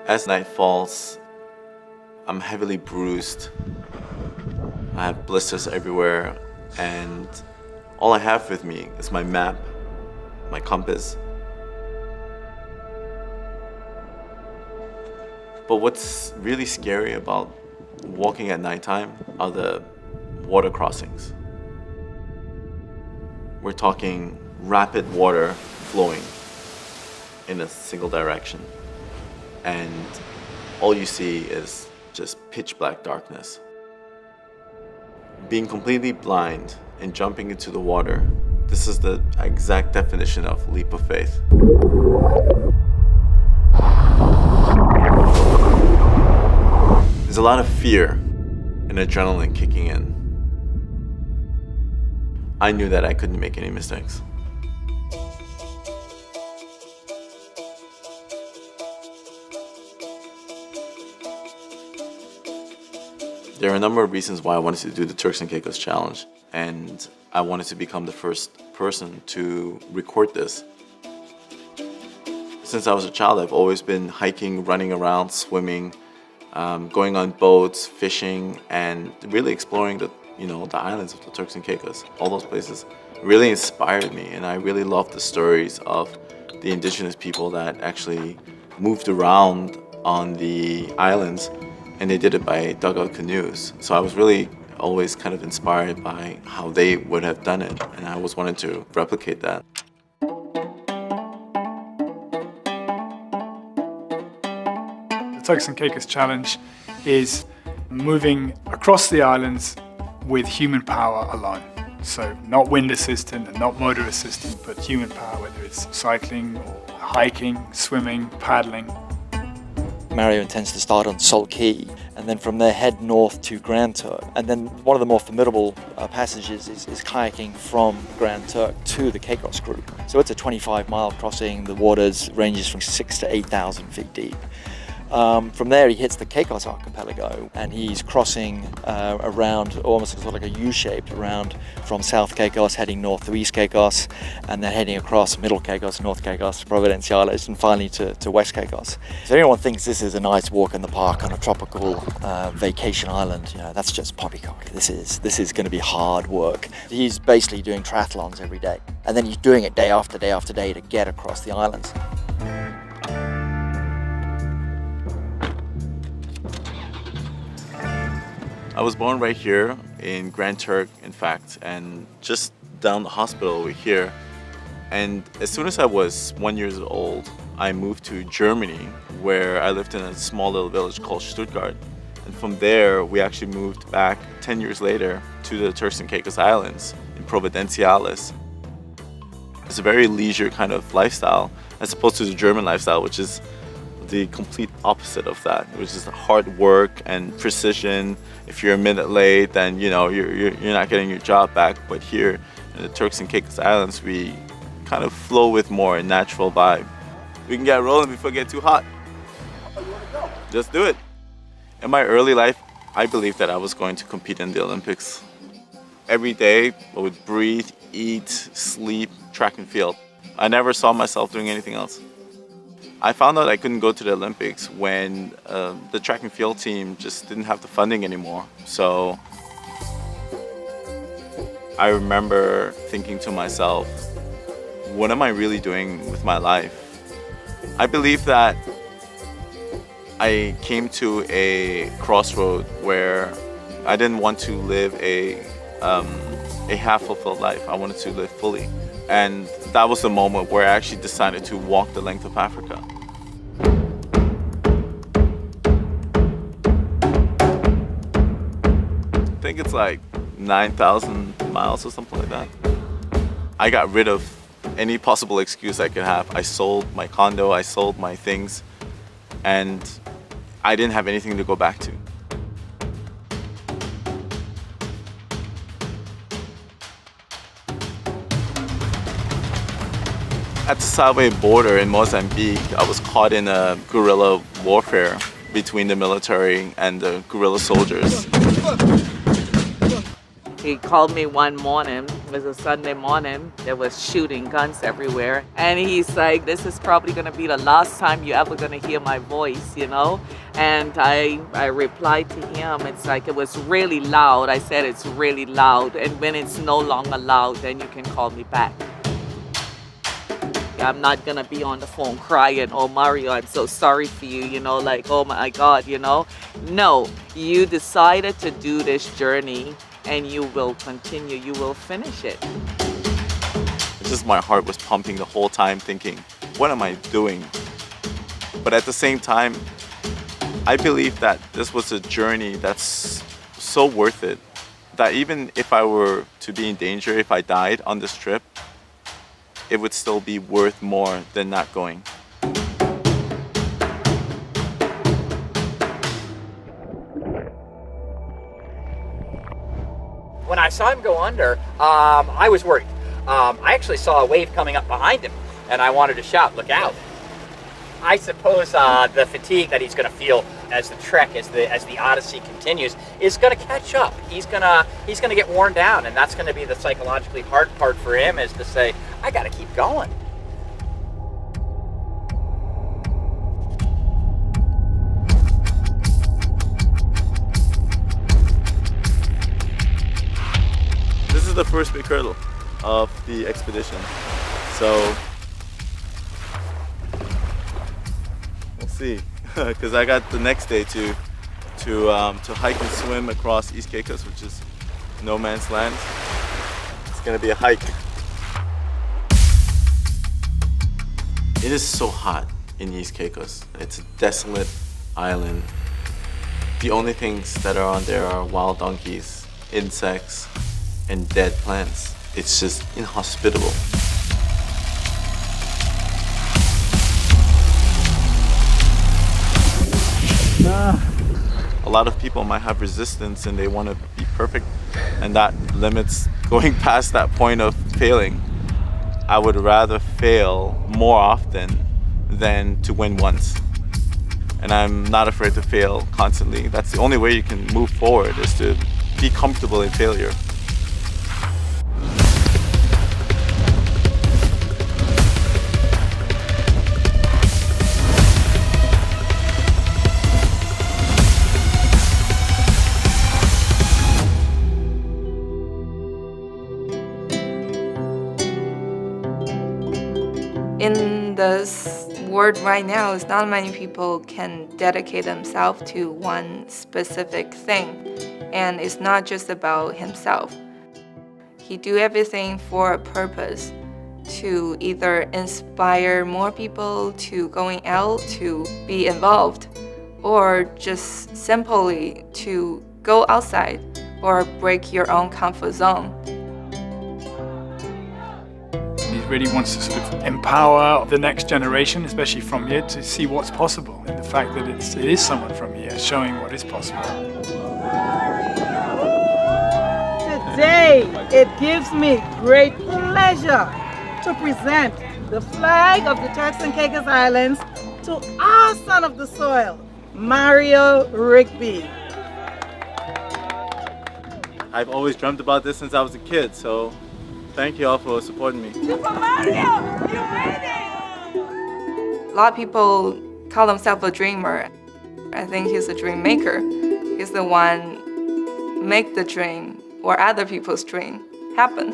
As night falls, I'm heavily bruised. I have blisters everywhere, and all I have with me is my map, my compass. But what's really scary about walking at nighttime are the water crossings. We're talking rapid water flowing in a single direction, and all you see is just pitch black darkness. Being completely blind and jumping into the water, this is the exact definition of leap of faith. There's a lot of fear and adrenaline kicking in. I knew that I couldn't make any mistakes. There are a number of reasons why I wanted to do the Turks and Caicos challenge, and I wanted to become the first person to record this. Since I was a child, I've always been hiking, running around, swimming, going on boats, fishing, and really exploring the islands of the Turks and Caicos. All those places really inspired me, and I really loved the stories of the indigenous people that actually moved around on the islands, and they did it by dugout canoes. So I was really always kind of inspired by how they would have done it, and I always wanted to replicate that. The Turks and Caicos challenge is moving across the islands with human power alone. So not wind assistant and not motor assistant, but human power, whether it's cycling or hiking, swimming, paddling. Mario intends to start on Salt Key and then from there head north to Grand Turk. And then one of the more formidable passages is kayaking from Grand Turk to the Caicos group. So it's a 25-mile crossing. The waters ranges from 6,000 to 8,000 feet deep. From there he hits the Caicos archipelago and he's crossing around almost sort of like a U-shaped around from South Caicos heading north to East Caicos, and then heading across Middle Caicos, North Caicos, Providenciales, and finally to West Caicos. So anyone thinks this is a nice walk in the park on a tropical vacation island, that's just poppycock. This is going to be hard work. He's basically doing triathlons every day, and then he's doing it day after day after day to get across the islands. I was born right here in Grand Turk, in fact, and just down the hospital over here. And as soon as I was 1 year old, I moved to Germany, where I lived in a small little village called Stuttgart. And from there, we actually moved back 10 years later to the Turks and Caicos Islands in Providenciales. It's a very leisure kind of lifestyle, as opposed to the German lifestyle, which is the complete opposite of that, which is hard work and precision. If you're a minute late, then you're not getting your job back. But here in the Turks and Caicos Islands, we kind of flow with more a natural vibe. We can get rolling before it gets too hot. Just do it. In my early life, I believed that I was going to compete in the Olympics. Every day, I would breathe, eat, sleep, track and field. I never saw myself doing anything else. I found out I couldn't go to the Olympics when the track and field team just didn't have the funding anymore. So I remember thinking to myself, what am I really doing with my life? I believe that I came to a crossroad where I didn't want to live a half-fulfilled life. I wanted to live fully. And that was the moment where I actually decided to walk the length of Africa. I think it's like 9,000 miles or something like that. I got rid of any possible excuse I could have. I sold my condo, I sold my things, and I didn't have anything to go back to. At the Salve border in Mozambique, I was caught in a guerrilla warfare between the military and the guerrilla soldiers. He called me one morning, it was a Sunday morning, there was shooting guns everywhere. And he's like, this is probably gonna be the last time you're ever gonna hear my voice, you know? And I replied to him, it's like, it was really loud. I said, it's really loud. And when it's no longer loud, then you can call me back. I'm not gonna be on the phone crying, oh Mario, I'm so sorry for you, you know, like, oh my God, you know. No, you decided to do this journey and you will continue, you will finish it. It's just my heart was pumping the whole time thinking, what am I doing? But at the same time, I believe that this was a journey that's so worth it, that even if I were to be in danger, if I died on this trip, it would still be worth more than not going. When I saw him go under, I was worried. I actually saw a wave coming up behind him, and I wanted to shout, look out. I suppose the fatigue that he's going to feel as the trek, as the odyssey continues, is going to catch up. He's going to get worn down, and that's going to be the psychologically hard part for him, is to say, I got to keep going. This is the first big hurdle of the expedition, so we'll see. Because I got the next day to hike and swim across East Caicos, which is no man's land. It's gonna be a hike. It is so hot in East Caicos. It's a desolate island. The only things that are on there are wild donkeys, insects, and dead plants. It's just inhospitable. A lot of people might have resistance and they want to be perfect, and that limits going past that point of failing. I would rather fail more often than to win once. And I'm not afraid to fail constantly. That's the only way you can move forward, is to be comfortable in failure. In this world right now, it's not many people can dedicate themselves to one specific thing. And it's not just about himself. He do everything for a purpose, to either inspire more people to going out to be involved, or just simply to go outside or break your own comfort zone. He really wants to sort of empower the next generation, especially from here, to see what's possible. And the fact that it is someone from here showing what is possible. Today, it gives me great pleasure to present the flag of the Turks and Caicos Islands to our son of the soil, Mario Rigby. I've always dreamt about this since I was a kid, so thank you all for supporting me. Super Mario, you made it! A lot of people call themselves a dreamer. I think he's a dream maker. He's the one make the dream or other people's dream happen.